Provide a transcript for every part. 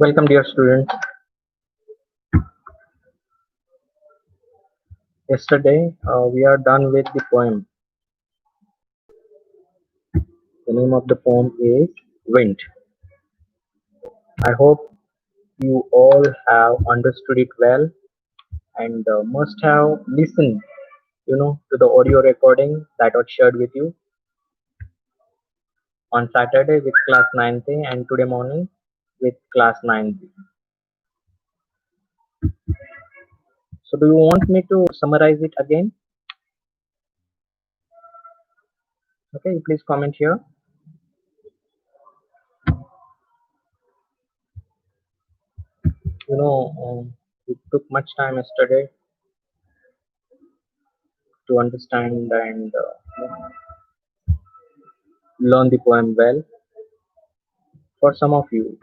Welcome, dear students. Yesterday, we are done with the poem. The name of the poem is Wind. I hope you all have understood it well and must have listened, to the audio recording that was shared with you on Saturday with class 9th and today morning with class 9th. So, do you want me to summarize it again? Okay, please comment here. It took much time yesterday to understand and learn the poem well. For some of you,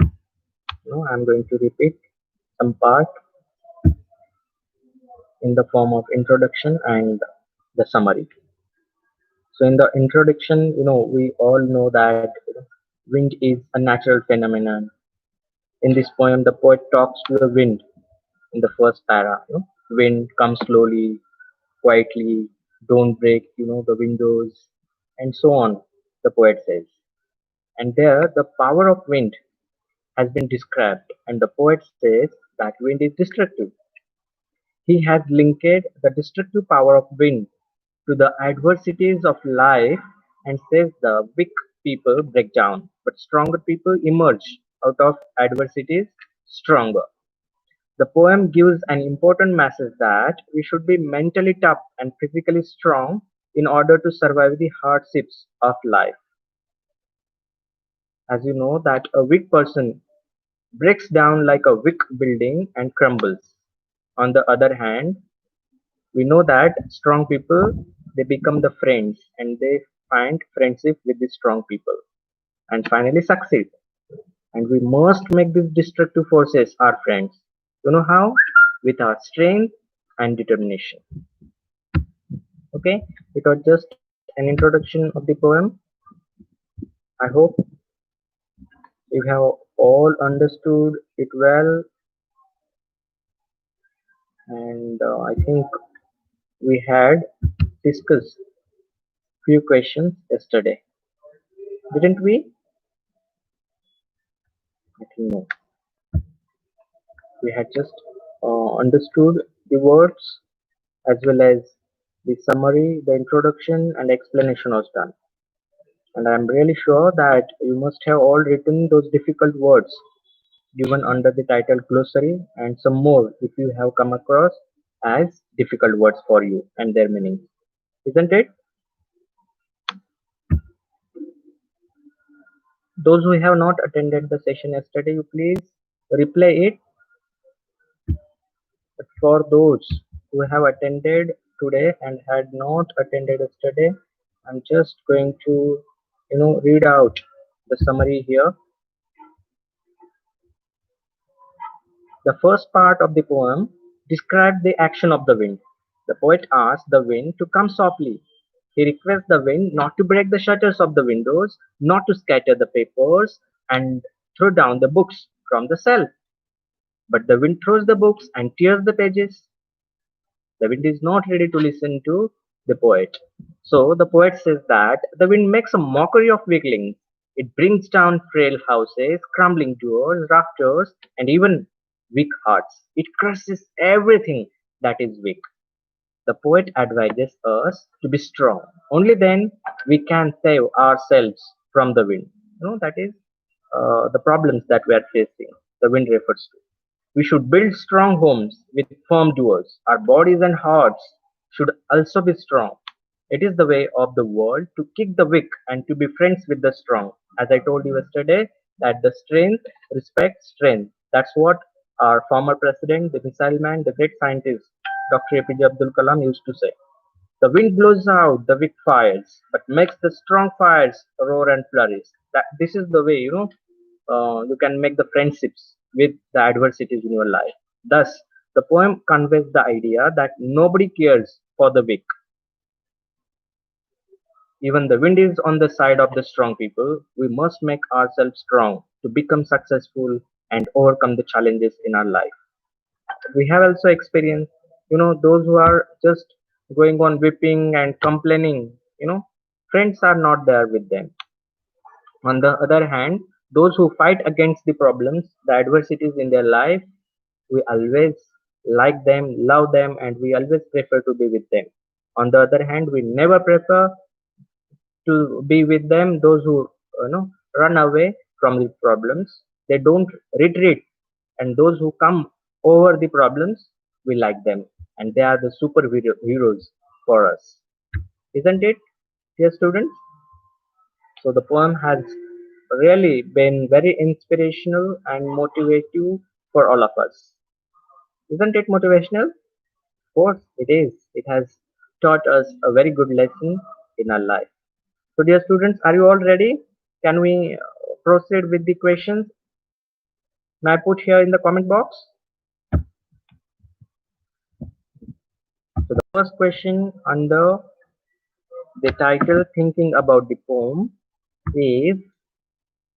I'm going to repeat some part in the form of introduction and the summary. So, in the introduction, we all know that wind is a natural phenomenon. In this poem, the poet talks to the wind in the first para. Wind comes slowly, quietly, don't break, the windows, and so on. The poet says, and there the power of wind has been described, and the poet says that wind is destructive. He has linked the destructive power of wind to the adversities of life and says the weak people break down, but stronger people emerge out of adversities stronger. The poem gives an important message that we should be mentally tough and physically strong in order to survive the hardships of life. As you know, that a weak person breaks down like a weak building and crumbles. On the other hand, we know that strong people, they become the friends and they find friendship with the strong people and finally succeed. And we must make these destructive forces our friends. You know how? With our strength and determination. Okay, it was just an introduction of the poem. I hope you have all understood it well, and I think we had discussed few questions yesterday, didn't we? I think no. We had just understood the words as well as the summary, the introduction, and explanation was done. And I'm really sure that you must have all written those difficult words given under the title glossary and some more if you have come across as difficult words for you and their meaning. Isn't it? Those who have not attended the session yesterday, you please replay it. But for those who have attended today and had not attended yesterday, I'm just going to, read out the summary here. The first part of the poem describes the action of the wind. The poet asks the wind to come softly. He requests the wind not to break the shutters of the windows, not to scatter the papers, and throw down the books from the shelf. But the wind throws the books and tears the pages. The wind is not ready to listen to the poet. So the poet says that the wind makes a mockery of weaklings. It brings down frail houses, crumbling doors, rafters, and even weak hearts. It crushes everything that is weak. The poet advises us to be strong. Only then we can save ourselves from the wind. That is the problems that we are facing. The wind refers to. We should build strong homes with firm doors. Our bodies and hearts should also be strong. It is the way of the world to kick the weak and to be friends with the strong. As I told you yesterday, that the strength respects strength. That's what our former president, the missile man, the great scientist, Dr. APJ Abdul Kalam used to say. The wind blows out the weak fires, but makes the strong fires roar and flourish. That this is the way you can make the friendships with the adversities in your life. Thus, the poem conveys the idea that nobody cares for the weak. Even the wind is on the side of the strong people. We must make ourselves strong to become successful and overcome the challenges in our life. We have also experienced, those who are just going on weeping and complaining, friends are not there with them. On the other hand, those who fight against the problems, the adversities in their life, we always like them, love them, and we always prefer to be with them. On the other hand, we never prefer to be with them, those who run away from the problems. They don't retreat, and those who come over the problems, we like them, and they are the heroes for us, isn't it, dear students? So the poem has really been very inspirational and motivative for all of us. Isn't it motivational? Of course, it is. It has taught us a very good lesson in our life. So, dear students, are you all ready? Can we proceed with the questions? May I put here in the comment box? So, the first question under the title Thinking About the Poem is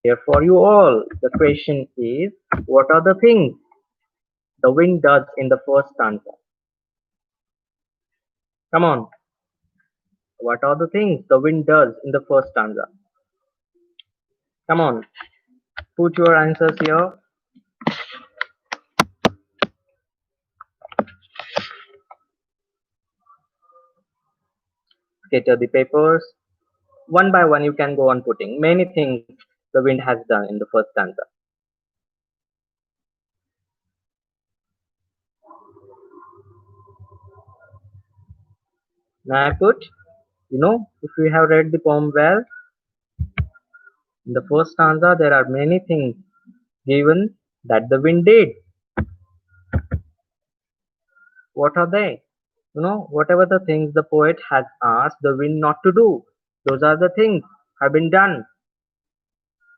here for you all. The question is, what are the things the wind does in the first stanza? Come on. What are the things the wind does in the first stanza? Come on. Put your answers here. Scatter the papers. One by one, you can go on putting many things the wind has done in the first stanza. Now I put, if you have read the poem well, in the first stanza there are many things given that the wind did. What are they? Whatever the things the poet has asked the wind not to do, those are the things have been done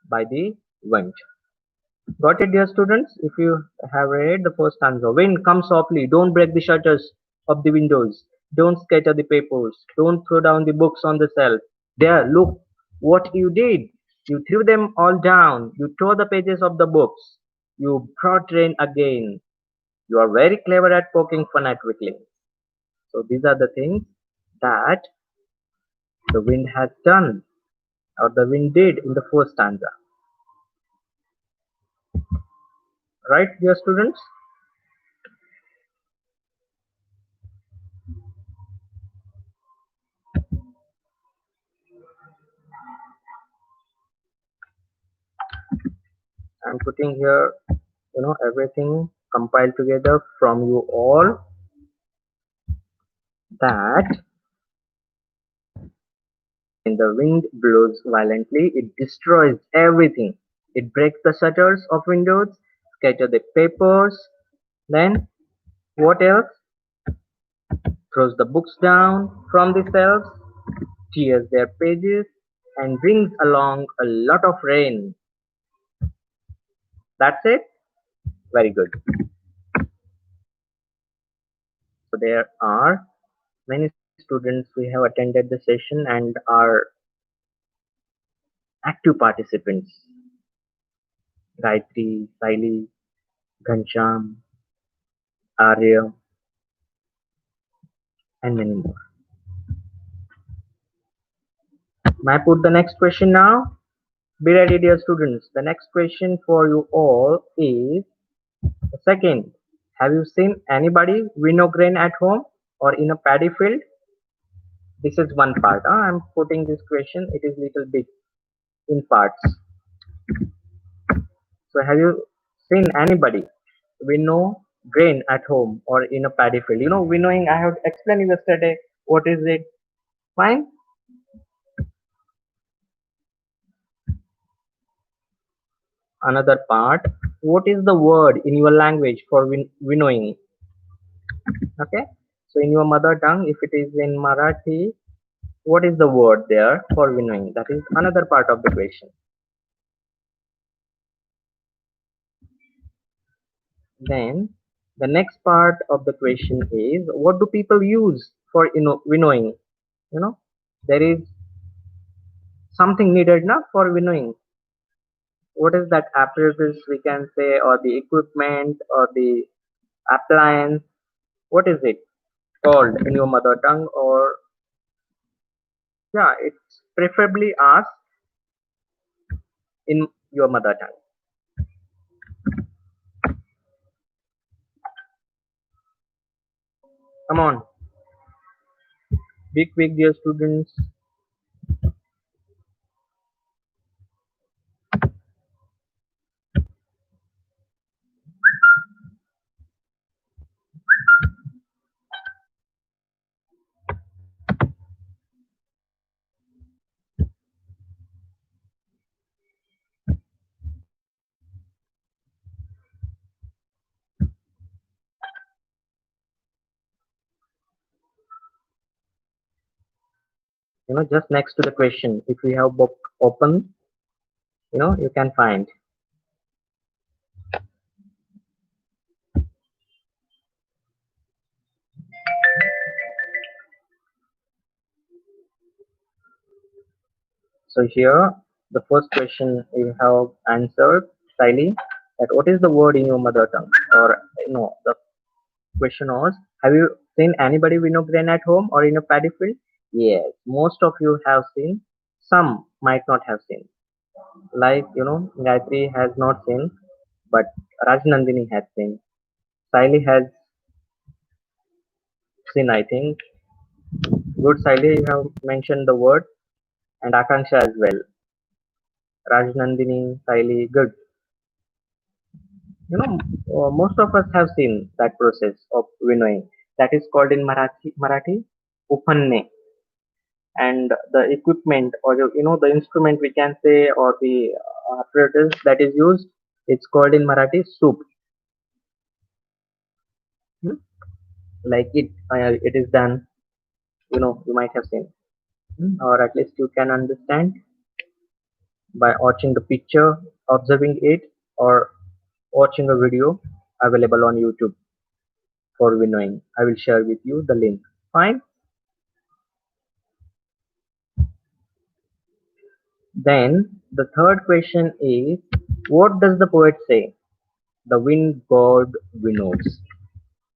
by the wind. Got it, dear students? If you have read the first stanza, wind, come softly, don't break the shutters of the windows, don't scatter the papers, don't throw down the books on the shelf. There, look what you did. You threw them all down, you tore the pages of the books, you brought rain again. You are very clever at poking fun at weaklings. So these are the things that the wind has done, or the wind did in the first stanza. Right, dear students? I'm putting here, everything compiled together from you all, that when the wind blows violently, it destroys everything. It breaks the shutters of windows, scatter the papers, then what else? Throws the books down from the shelves, tears their pages, and brings along a lot of rain. That's it? Very good. So there are many students who have attended the session and are active participants. Gayatri, Saili, Ghansham, Arya, and many more. May I put the next question now? Be ready, dear students. The next question for you all is, second, have you seen anybody winnow grain at home or in a paddy field? This is one part. I'm putting this question. It is little bit in parts. So have you seen anybody winnow grain at home or in a paddy field? Winnowing, I have explained yesterday. What is it? Fine. Another part. What is the word in your language for winnowing? Okay. So in your mother tongue, if it is in Marathi, what is the word there for winnowing? That is another part of the question. Then the next part of the question is, what do people use for winnowing? You know, there is something needed now for winnowing. What is that apparatus we can say, or the equipment, or the appliance? What is it called in your mother tongue? Or yeah, it's preferably asked in your mother tongue. Come on, be quick, dear students. Just next to the question, if we have book open, you can find. So here, the first question you have answered, Siley, that what is the word in your mother tongue? Or, the question was, have you seen anybody winogreen at home or in a paddy field? Yes, most of you have seen. Some might not have seen. Like, Gayatri has not seen, but Rajnandini has seen. Siley has seen, I think. Good, Siley, you have mentioned the word, and Akanksha as well. Rajnandini, Siley, good. Most of us have seen that process of winnowing. That is called in Marathi, upanne. And the equipment, or the instrument we can say, or the apparatus that is used, it's called in Marathi soup. Hmm? Like it is done. You might have seen, or at least you can understand by watching the picture, observing it, or watching a video available on YouTube for winnowing. I will share with you the link. Fine. Then the third question is, what does the poet say? The wind god winnows.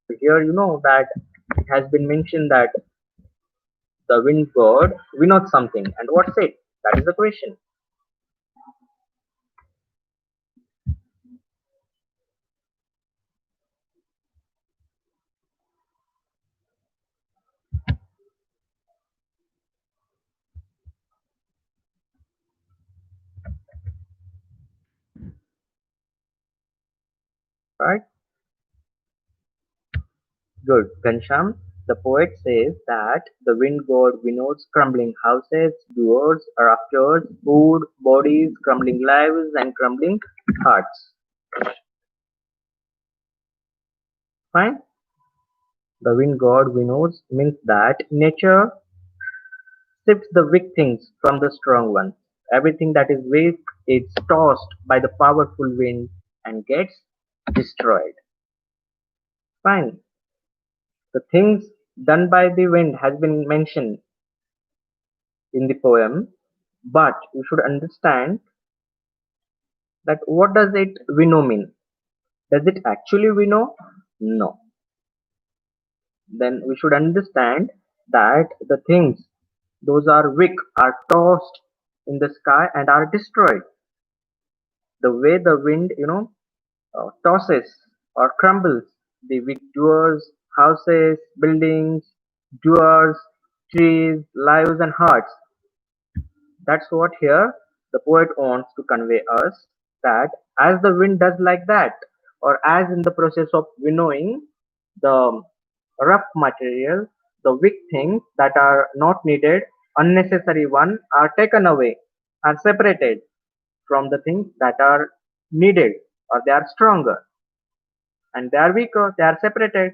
So here you know that it has been mentioned that the wind god winnows something. And what's it? That is the question. Right? Good. Gansham, the poet says that the wind god winnows crumbling houses, doors, rafters, food, bodies, crumbling lives, and crumbling hearts. Fine? The wind god winnows means that nature sifts the weak things from the strong ones. Everything that is weak is tossed by the powerful wind and gets destroyed. Fine. The things done by the wind has been mentioned in the poem, but you should understand that what does it winnow mean? Does it actually winnow? No. Then we should understand that the things those are weak are tossed in the sky and are destroyed. The way the wind, tosses or crumbles the weak doors, houses, buildings, doors, trees, lives, and hearts. That's what here the poet wants to convey us, that as the wind does like that, or as in the process of winnowing, the rough material, the weak things that are not needed, unnecessary one, are taken away, are separated from the things that are needed, or they are stronger, and they are weaker, they are separated.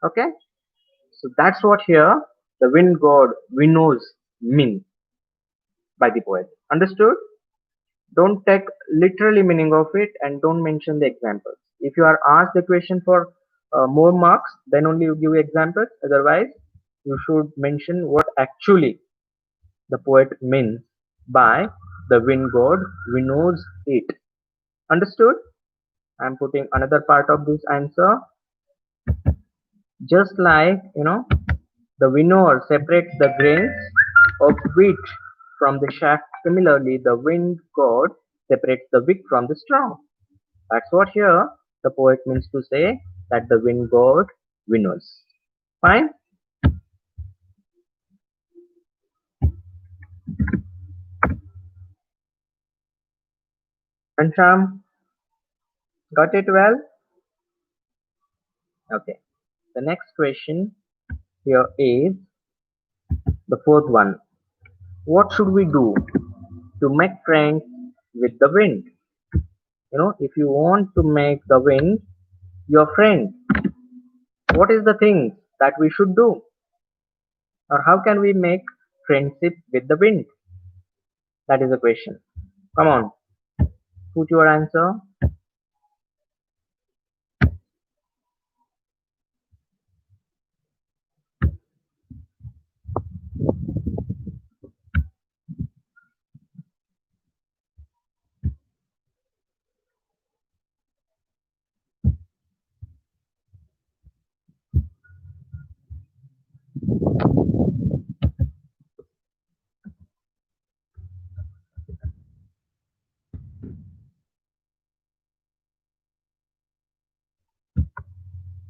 Okay, so that's what here the wind god winnows mean by the poet. Understood? Don't take literally meaning of it, and don't mention the examples. If you are asked the question for more marks, then only you give examples. Otherwise, you should mention what actually the poet means by the wind god winnows it. Understood? I'm putting another part of this answer. Just like, the winnower separates the grains of wheat from the chaff, similarly, the wind god separates the weak from the strong. That's what here the poet means to say, that the wind god winnows. Fine? And Sham, got it well? Okay. The next question here is the fourth one. What should we do to make friends with the wind? If you want to make the wind your friend, what is the thing that we should do? Or how can we make friendship with the wind? That is the question. Come on, put your answer.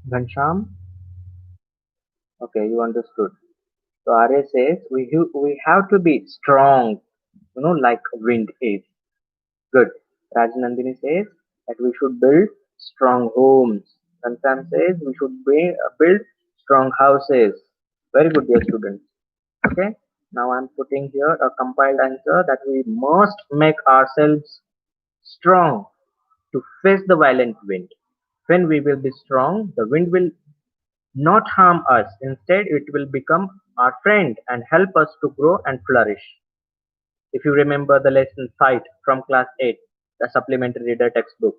Ghansham? Okay, you understood. So RA says we have to be strong, like wind is. Good. Rajanandini says that we should build strong homes. Kansam says we should build strong houses. Very good, dear students. Okay. Now I'm putting here a compiled answer that we must make ourselves strong to face the violent wind. When we will be strong, the wind will not harm us. Instead, it will become our friend and help us to grow and flourish. If you remember the lesson Fight from class 8, the supplementary reader textbook,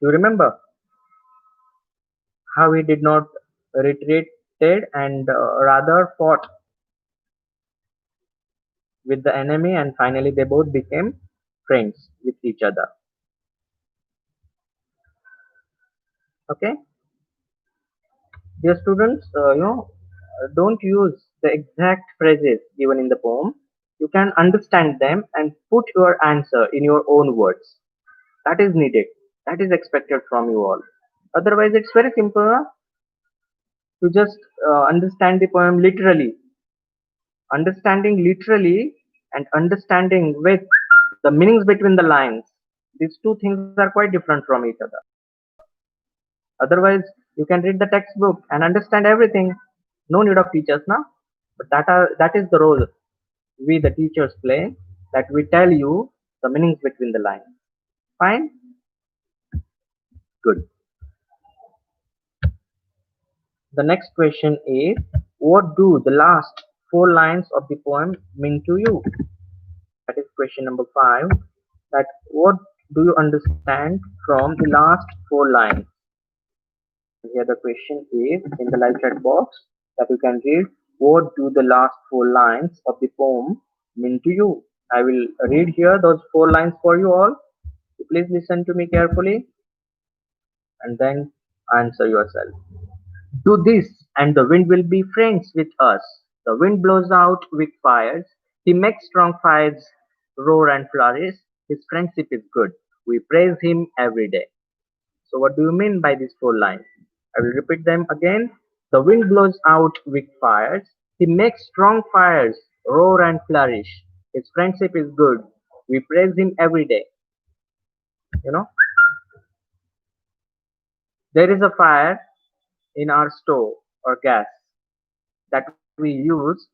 you remember how he did not retreated and rather fought with the enemy, and finally they both became friends with each other. Okay, dear students, don't use the exact phrases given in the poem. You can understand them and put your answer in your own words. That is needed. That is expected from you all. Otherwise, it's very simple, to just understand the poem literally. Understanding literally and understanding with the meanings between the lines. These two things are quite different from each other. Otherwise, you can read the textbook and understand everything. No need of teachers now. But that is the role we the teachers play. That we tell you the meanings between the lines. Fine, good. The next question is, what do the last four lines of the poem mean to you? That is question number 5. That what do you understand from the last four lines? Here the question is in the live chat box that you can read, what do the last four lines of the poem mean to you? I will read here those four lines for you all. Please listen to me carefully and then answer yourself. Do this, and the wind will be friends with us. The wind blows out weak fires. He makes strong fires roar and flourish. His friendship is good. We praise him every day. So, what do you mean by these four lines? I will repeat them again. The wind blows out weak fires. He makes strong fires roar and flourish. His friendship is good. We praise him every day. You know, there is a fire in our stove or gas that we use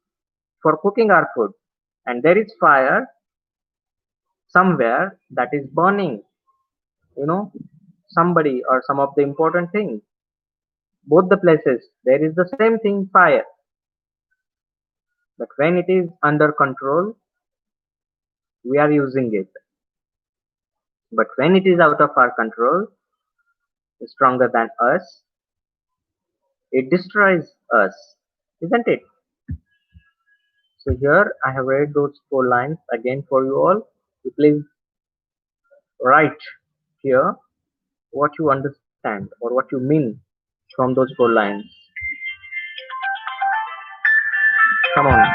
for cooking our food, and there is fire somewhere that is burning, you know, somebody or some of the important things. Both the places there is the same thing, fire. But when it is under control, we are using it. But when it is out of our control, stronger than us, it destroys us, isn't it? So here I have read those four lines again for you all. You please write here what you understand or what you mean from those four lines. Come on.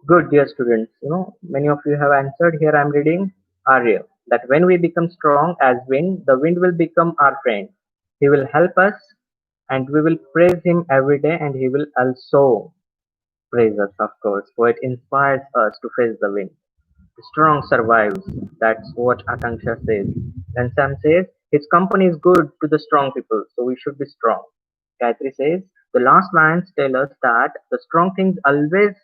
Good, dear students. Many of you have answered. Here I am reading Arya. That when we become strong as wind, the wind will become our friend. He will help us and we will praise him every day and he will also praise us, of course. For it inspires us to face the wind. The strong survives. That's what Akanksha says. And Sam says, his company is good to the strong people, so we should be strong. Gayatri says, the last lines tell us that the strong things always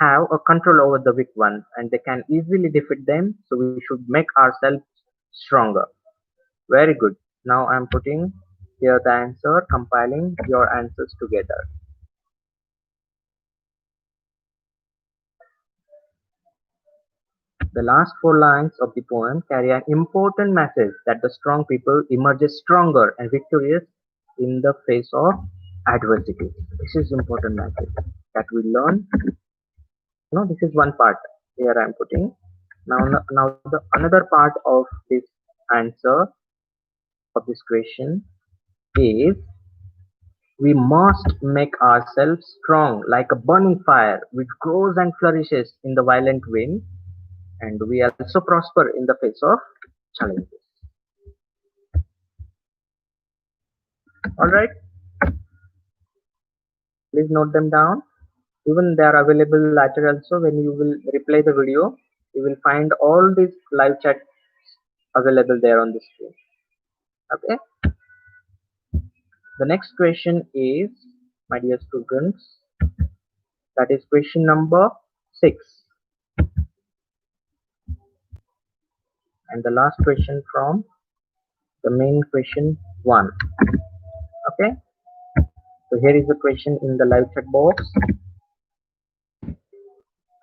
have a control over the weak ones and they can easily defeat them, so we should make ourselves stronger. Very good. Now I'm putting here the answer, compiling your answers together. The last four lines of the poem carry an important message that the strong people emerges stronger and victorious in the face of adversity. This is important message that we learn. This is one part. Here I am putting. Now the another part of this answer of this question is, we must make ourselves strong like a burning fire which grows and flourishes in the violent wind, and we also prosper in the face of challenges. All right, please note them down. Even they are available later also. When you will replay the video, you will find all these live chat available there on the screen. Okay. The next question is, my dear students, that is question number 6 and the last question from the main question 1. Okay. So here is the question in the live chat box.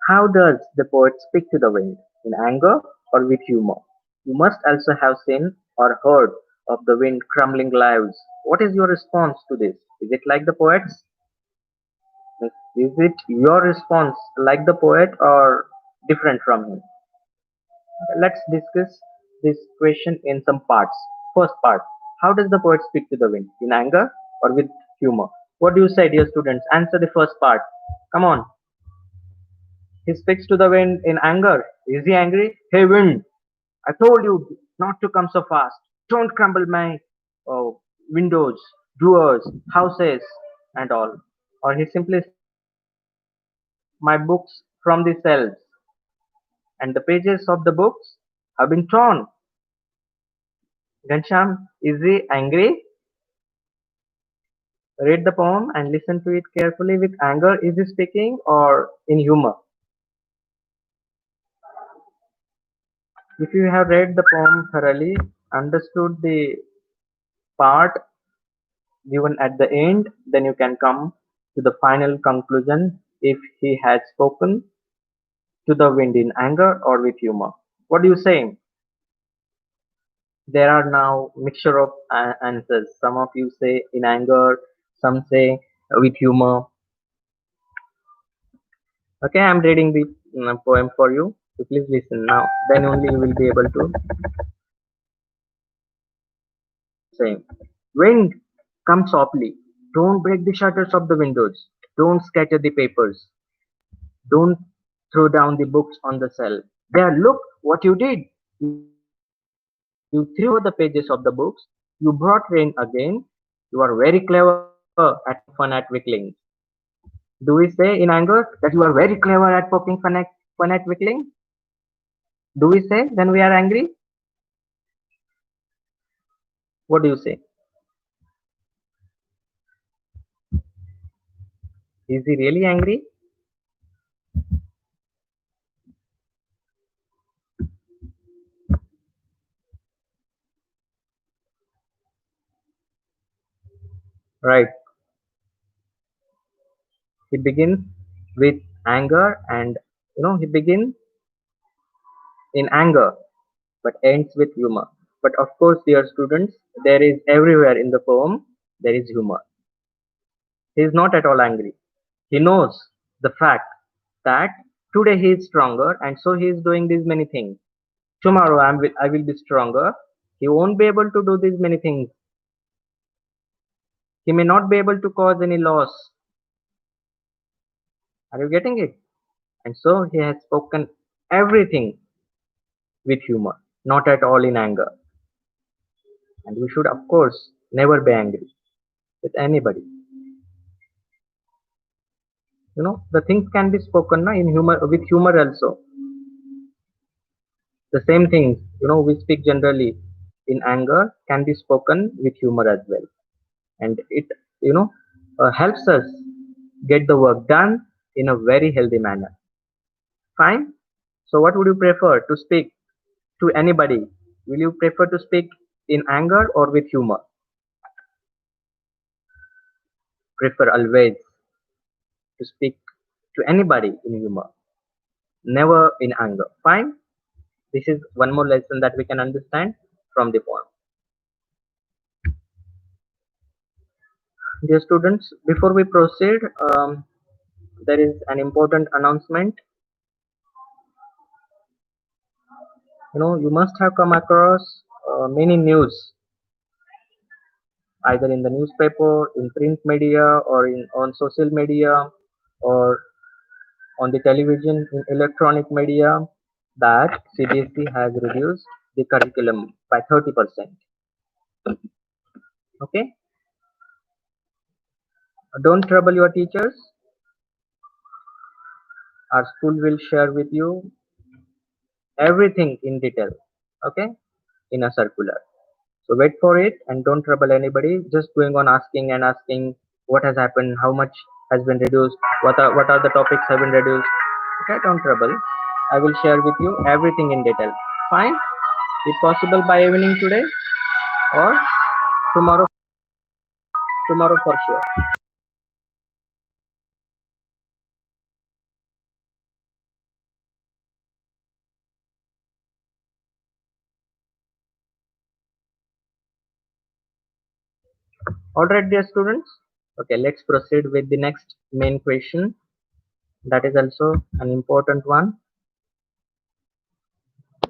How does the poet speak to the wind? In anger or with humor? You must also have seen or heard of the wind crumbling lives. What is your response to this? Is it like the poet's? Is it your response like the poet or different from him? Let's discuss this question in some parts. First part, how does the poet speak to the wind? In anger or with humor? What do you say, dear students? Answer the first part. Come on. He speaks to the wind in anger. Is he angry? Hey wind, I told you not to come so fast. Don't crumble my uh, windows, doors, houses, and all. Or he simply says, my books from the shelves and the pages of the books have been torn. Gansham, is he angry? Read the poem and listen to it carefully. With anger, is he speaking or in humor? If you have read the poem thoroughly, understood the part given at the end, then you can come to the final conclusion if he has spoken to the wind in anger or with humor. What do you say? There are now mixture of answers. Some of you say in anger, some say with humor. Okay, I'm reading the poem for you. So please listen now. Then only you will be able to say. Wind, come softly. Don't break the shutters of the windows. Don't scatter the papers. Don't throw down the books on the shelf. There, look what you did. You threw over the pages of the books. You brought rain again. You are very clever at poking fun at weaklings. Do we say in anger that you are very clever at poking fun at weaklings? Do we say when we are angry? What do you say? Is he really angry? Right. He begins with anger and he begins in anger but ends with humor. But of course, dear students, there is everywhere in the poem, there is humor. He is not at all angry. He knows the fact that today he is stronger and so he is doing these many things. Tomorrow I will be stronger. He won't be able to do these many things. He may not be able to cause any loss. Are you getting it? And so he has spoken everything with humor, not at all in anger. And we should, of course, never be angry with anybody. The things can be spoken in humor with humor also. The same things we speak generally in anger can be spoken with humor as well, and it you know helps us get the work done in a very healthy manner. Fine. So, what would you prefer to speak to anybody? Will you prefer to speak in anger or with humor? Prefer always to speak to anybody in humor, never in anger. Fine. This is one more lesson that we can understand from the poem. Dear students, before we proceed, there is an important announcement. You must have come across many news, either in the newspaper, in print media, or on social media, or on the television, in electronic media, that CBSE has reduced the curriculum by 30%. Okay, don't trouble your teachers. Our school will share with you everything in detail. Okay, in a circular. So wait for it and don't trouble anybody. Just going on asking and asking what has happened, how much has been reduced, what are the topics have been reduced. Okay, don't trouble. I will share with you everything in detail. Fine. If possible by evening today or tomorrow. Tomorrow for sure. All right, dear students. Okay, let's proceed with the next main question. That is also an important one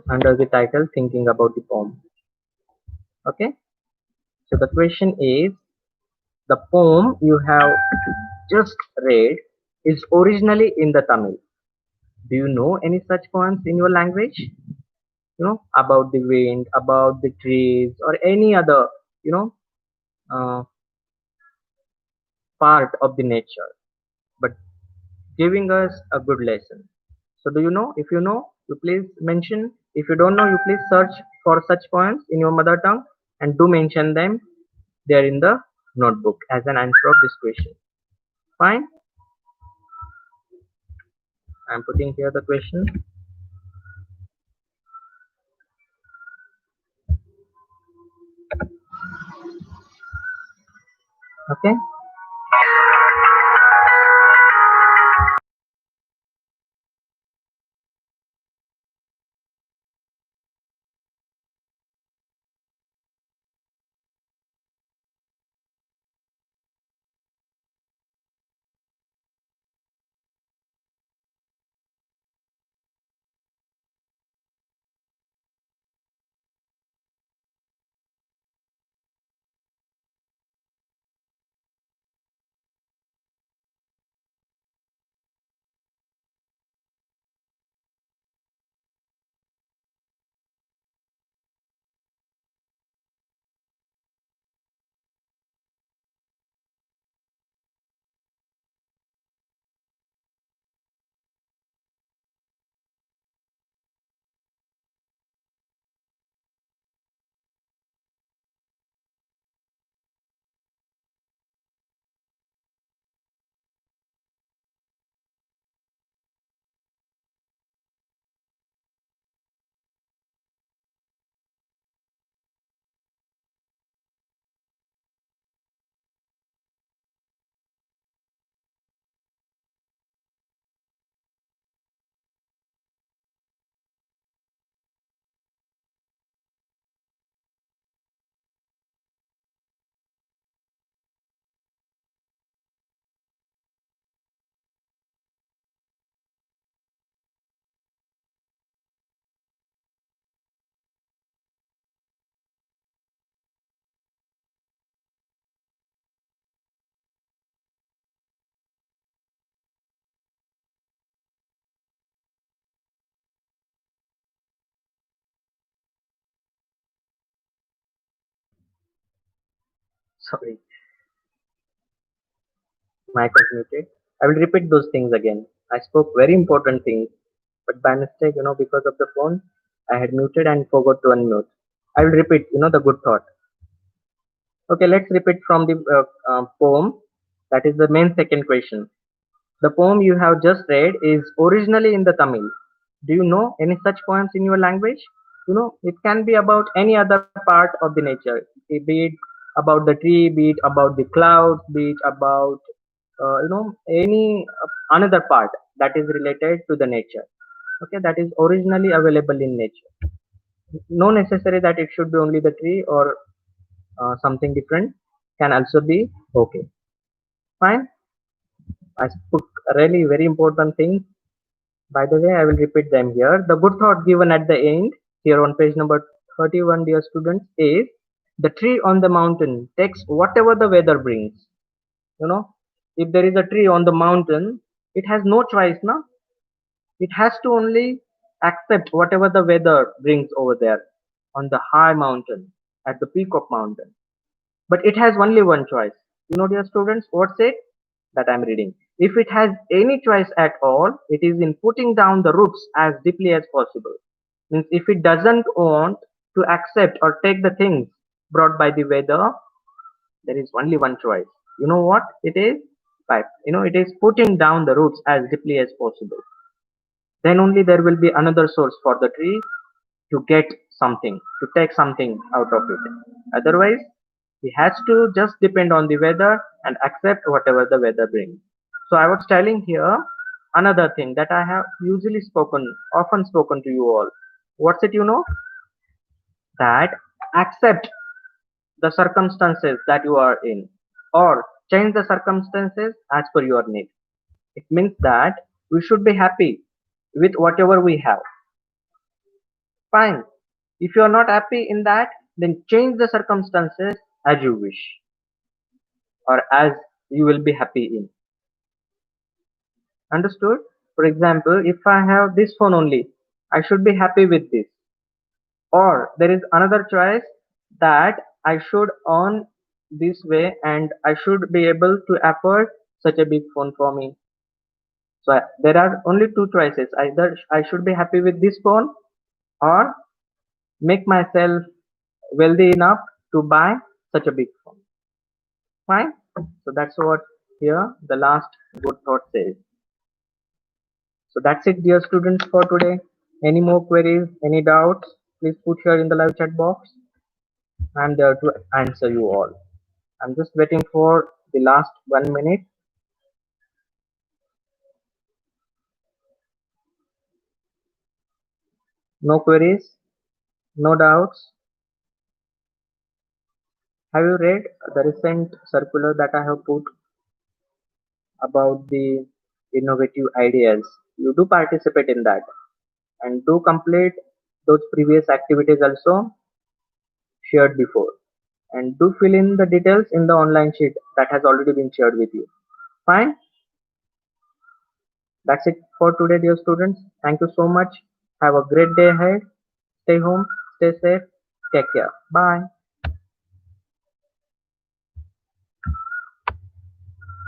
under the title "Thinking About the Poem." Okay. So the question is, the poem you have just read is originally in the Tamil. Do you know any such poems in your language? About the wind, about the trees, or any other, you know, uh, part of the nature, but giving us a good lesson. So, do you know? If you know, you please mention. If you don't know, you please search for such poems in your mother tongue and do mention them there in the notebook as an answer of this question. Fine. I'm putting here the question. Okay. Sorry, mic was muted. I will repeat those things again. I spoke very important things, but by mistake, because of the phone, I had muted and forgot to unmute. I will repeat, the good thought. Okay, let's repeat from the poem. That is the main second question. The poem you have just read is originally in the Tamil. Do you know any such poems in your language? It can be about any other part of the nature, be it about the tree, be it about the clouds, be it about any another part that is related to the nature. Okay, that is originally available in nature. No necessary that it should be only the tree or something different. Can also be okay. Fine. I spoke really very important things. By the way, I will repeat them here. The good thought given at the end, here on page number 31, dear students, is the tree on the mountain takes whatever the weather brings. You know, if there is a tree on the mountain, it has no choice, no? It has to only accept whatever the weather brings over there on the high mountain, at the peak of mountain. But it has only one choice. Dear students, what's it? That I'm reading. If it has any choice at all, it is in putting down the roots as deeply as possible. Means if it doesn't want to accept or take the things brought by the weather, there is only one choice. You know what it is? Right. It is putting down the roots as deeply as possible. Then only there will be another source for the tree to get something, to take something out of it. Otherwise, he has to just depend on the weather and accept whatever the weather brings. So I was telling here another thing that I have usually often spoken to you all. What's it? That accept the circumstances that you are in, or change the circumstances as per your need. It means that we should be happy with whatever we have. Fine. If you are not happy in that, then change the circumstances as you wish or as you will be happy in. Understood? For example, if I have this phone only, I should be happy with this. Or there is another choice that I should earn this way and I should be able to afford such a big phone for me. So there are only two choices. Either I should be happy with this phone or make myself wealthy enough to buy such a big phone. Fine. So that's what here the last good thought says. So that's it, dear students, for today. Any more queries, any doubts, please put here in the live chat box. I'm there to answer you all. I'm just waiting for the last 1 minute. No queries, no doubts. Have you read the recent circular that I have put about the innovative ideas? You do participate in that and do complete those previous activities also shared before, and do fill in the details in the online sheet that has already been shared with you. Fine. That's it for today, dear students. Thank you so much. Have a great day ahead. Stay home, stay safe, take care. Bye.